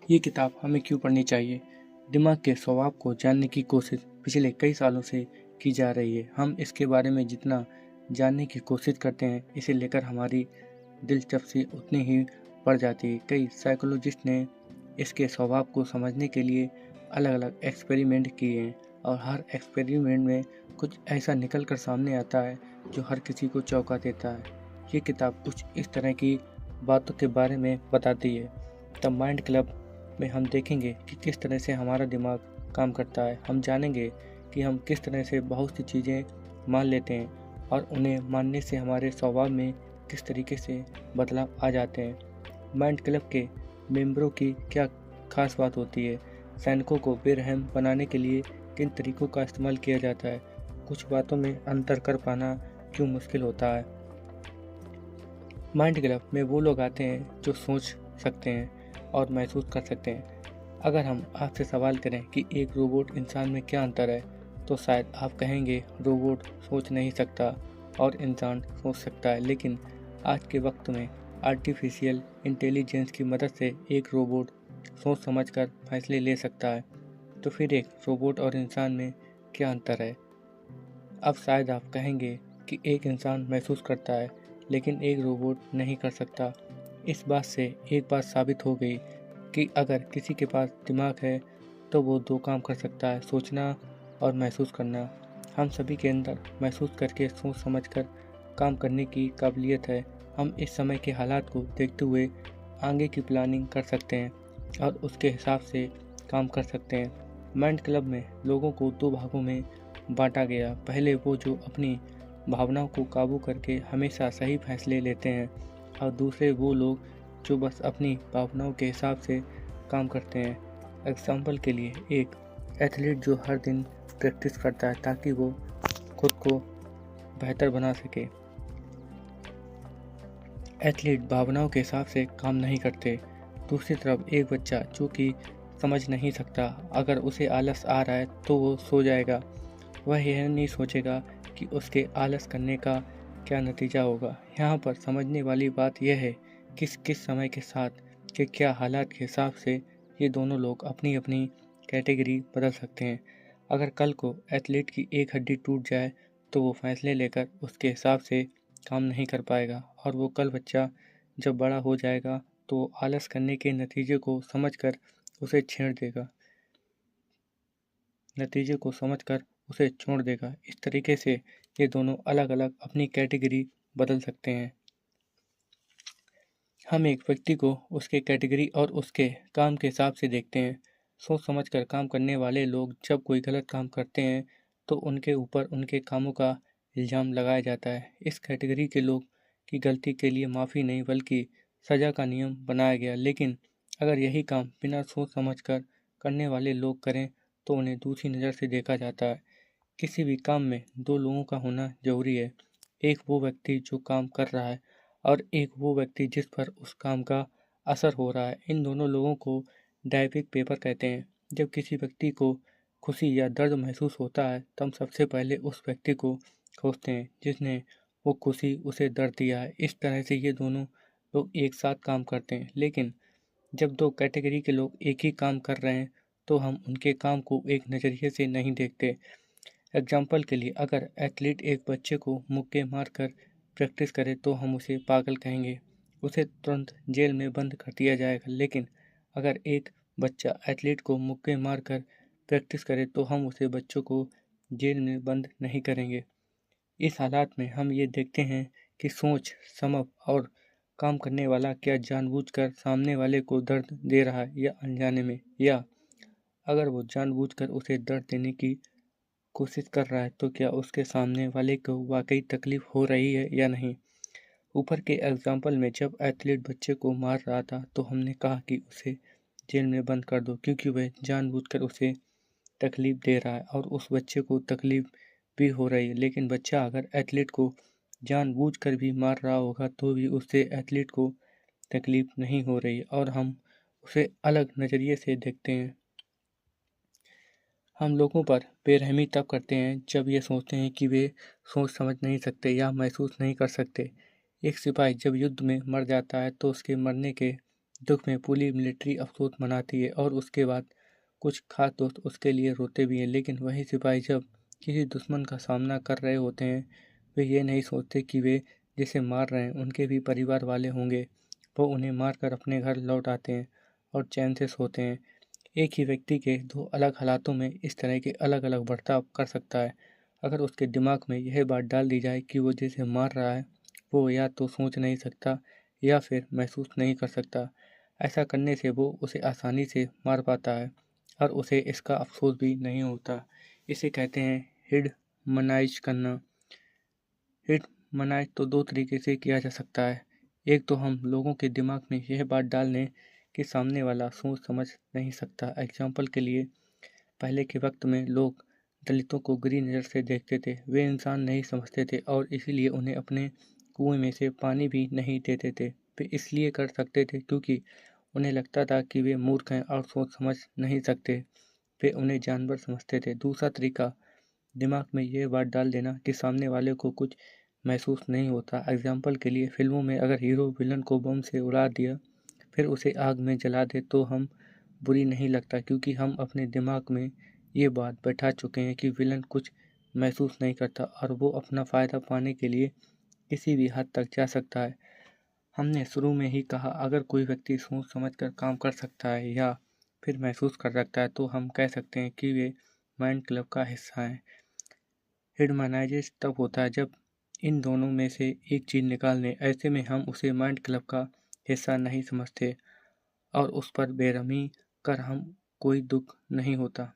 ये किताब हमें क्यों पढ़नी चाहिए? दिमाग के स्वभाव को जानने की कोशिश पिछले कई सालों से की जा रही है। हम इसके बारे में जितना जानने की कोशिश करते हैं, इसे लेकर हमारी दिलचस्पी उतनी ही बढ़ जाती है। कई साइकोलॉजिस्ट ने इसके स्वभाव को समझने के लिए अलग अलग एक्सपेरिमेंट किए हैं और हर एक्सपेरिमेंट में कुछ ऐसा निकल कर सामने आता है जो हर किसी को चौंका देता है। ये किताब कुछ इस तरह की बातों के बारे में बताती है। द माइंड क्लब में हम देखेंगे कि किस तरह से हमारा दिमाग काम करता है। हम जानेंगे कि हम किस तरह से बहुत सी चीज़ें मान लेते हैं और उन्हें मानने से हमारे स्वभाव में किस तरीके से बदलाव आ जाते हैं। माइंड क्लब के मेंबरों की क्या खास बात होती है? सैनिकों को बेरहम बनाने के लिए किन तरीकों का इस्तेमाल किया जाता है? कुछ बातों में अंतर कर पाना क्यों मुश्किल होता है? माइंड क्लब में वो लोग आते हैं जो सोच सकते हैं और महसूस कर सकते हैं। अगर हम आपसे सवाल करें कि एक रोबोट इंसान में क्या अंतर है, तो शायद आप कहेंगे रोबोट सोच नहीं सकता और इंसान सोच सकता है। लेकिन आज के वक्त में आर्टिफिशियल इंटेलिजेंस की मदद से एक रोबोट सोच समझकर फैसले ले सकता है। तो फिर एक रोबोट और इंसान में क्या अंतर है? अब शायद आप कहेंगे कि एक इंसान महसूस करता है लेकिन एक रोबोट नहीं कर सकता। इस बात से एक बात साबित हो गई कि अगर किसी के पास दिमाग है तो वो दो काम कर सकता है, सोचना और महसूस करना। हम सभी के अंदर महसूस करके सोच समझकर काम करने की काबिलियत है। हम इस समय के हालात को देखते हुए आगे की प्लानिंग कर सकते हैं और उसके हिसाब से काम कर सकते हैं। माइंड क्लब में लोगों को दो भागों में बांटा गया। पहले वो जो अपनी भावनाओं को काबू करके हमेशा सही फैसले लेते हैं और दूसरे वो लोग जो बस अपनी भावनाओं के हिसाब से काम करते हैं। एग्जाम्पल के लिए एक एथलीट जो हर दिन प्रैक्टिस करता है ताकि वो खुद को बेहतर बना सके। एथलीट भावनाओं के हिसाब से काम नहीं करते। दूसरी तरफ एक बच्चा जो कि समझ नहीं सकता, अगर उसे आलस आ रहा है तो वो सो जाएगा। वह यह नहीं सोचेगा कि उसके आलस करने का क्या नतीजा होगा। यहाँ पर समझने वाली बात यह है किस किस समय के साथ के क्या हालात के हिसाब से ये दोनों लोग अपनी अपनी कैटेगरी बदल सकते हैं। अगर कल को एथलीट की एक हड्डी टूट जाए तो वो फैसले लेकर उसके हिसाब से काम नहीं कर पाएगा और वो कल बच्चा जब बड़ा हो जाएगा तो आलस करने के नतीजे को समझकर उसे छोड़ देगा। इस तरीके से ये दोनों अलग अलग अपनी कैटेगरी बदल सकते हैं। हम एक व्यक्ति को उसके कैटेगरी और उसके काम के हिसाब से देखते हैं। सोच समझकर काम करने वाले लोग जब कोई गलत काम करते हैं तो उनके ऊपर उनके कामों का इल्ज़ाम लगाया जाता है। इस कैटेगरी के लोग की गलती के लिए माफ़ी नहीं बल्कि सज़ा का नियम बनाया गया। लेकिन अगर यही काम बिना सोच समझकर करने वाले लोग करें तो उन्हें दूसरी नज़र से देखा जाता है। किसी भी काम में दो लोगों का होना जरूरी है। एक वो व्यक्ति जो काम कर रहा है और एक वो व्यक्ति जिस पर उस काम का असर हो रहा है। इन दोनों लोगों को डायपिक पेपर कहते हैं। जब किसी व्यक्ति को खुशी या दर्द महसूस होता है तब सबसे पहले उस व्यक्ति को खोजते हैं जिसने वो खुशी उसे दर्द दिया है। इस तरह से ये दोनों लोग एक साथ काम करते हैं। लेकिन जब दो कैटेगरी के लोग एक ही काम कर रहे हैं तो हम उनके काम को एक नज़रिए से नहीं देखते। एग्जाम्पल के लिए अगर एथलीट एक बच्चे को मुक्के मारकर प्रैक्टिस करे तो हम उसे पागल कहेंगे, उसे तुरंत जेल में बंद कर दिया जाएगा। लेकिन अगर एक बच्चा एथलीट को मुक्के मारकर प्रैक्टिस करे तो हम उसे बच्चों को जेल में बंद नहीं करेंगे। इस हालात में हम ये देखते हैं कि सोच समझ और काम करने वाला क्या जानबूझकर सामने वाले को दर्द दे रहा है या अनजाने में, या अगर वो जानबूझकर उसे दर्द देने की कोशिश कर रहा है तो क्या उसके सामने वाले को वाकई तकलीफ हो रही है या नहीं। ऊपर के एग्जाम्पल में जब एथलीट बच्चे को मार रहा था तो हमने कहा कि उसे जेल में बंद कर दो क्योंकि वह जानबूझकर उसे तकलीफ दे रहा है और उस बच्चे को तकलीफ भी हो रही है। लेकिन बच्चा अगर एथलीट को जानबूझकर भी मार रहा होगा तो भी उससे एथलीट को तकलीफ नहीं हो रही और हम उसे अलग नज़रिए से देखते हैं। हम लोगों पर बेरहमी तब करते हैं जब ये सोचते हैं कि वे सोच समझ नहीं सकते या महसूस नहीं कर सकते। एक सिपाही जब युद्ध में मर जाता है तो उसके मरने के दुख में पूरी मिलिट्री अफसोस मनाती है और उसके बाद कुछ खास दोस्त उसके लिए रोते भी हैं। लेकिन वही सिपाही जब किसी दुश्मन का सामना कर रहे होते हैं, वे ये नहीं सोचते कि वे जिसे मार रहे हैं उनके भी परिवार वाले होंगे। वो उन्हें मारकर अपने घर लौट आते हैं और चैन से सोते हैं। एक ही व्यक्ति के दो अलग हालातों में इस तरह के अलग अलग बर्ताव कर सकता है। अगर उसके दिमाग में यह बात डाल दी जाए कि वो जिसे मार रहा है वो या तो सोच नहीं सकता या फिर महसूस नहीं कर सकता, ऐसा करने से वो उसे आसानी से मार पाता है और उसे इसका अफसोस भी नहीं होता। इसे कहते हैं हिडमनाइज करना। हिडमनाइज तो दो तरीके से किया जा सकता है। एक तो हम लोगों के दिमाग में यह बात डाल दें कि सामने वाला सोच समझ नहीं सकता। एग्जाम्पल के लिए, पहले के वक्त में लोग दलितों को बुरी नज़र से देखते थे। वे इंसान नहीं समझते थे और इसीलिए उन्हें अपने कुएं में से पानी भी नहीं देते थे। वे इसलिए कर सकते थे क्योंकि उन्हें लगता था कि वे मूर्ख हैं और सोच समझ नहीं सकते। वे उन्हें जानवर समझते थे। दूसरा तरीका, दिमाग में ये बात डाल देना कि सामने वाले को कुछ महसूस नहीं होता। एग्जाम्पल के लिए, फिल्मों में अगर हीरो विलन को बम से उड़ा दिया फिर उसे आग में जला दे तो हम बुरी नहीं लगता, क्योंकि हम अपने दिमाग में ये बात बैठा चुके हैं कि विलन कुछ महसूस नहीं करता और वो अपना फ़ायदा पाने के लिए किसी भी हद तक जा सकता है। हमने शुरू में ही कहा, अगर कोई व्यक्ति सोच समझकर काम कर सकता है या फिर महसूस कर सकता है तो हम कह सकते हैं कि वे माइंड क्लब का हिस्सा हैं। हिडमनाइजेशन तब होता है जब इन दोनों में से एक चीज़ निकाल दें। ऐसे में हम उसे माइंड क्लब का हिस्सा नहीं समझते और उस पर बेरहमी कर हम कोई दुख नहीं होता।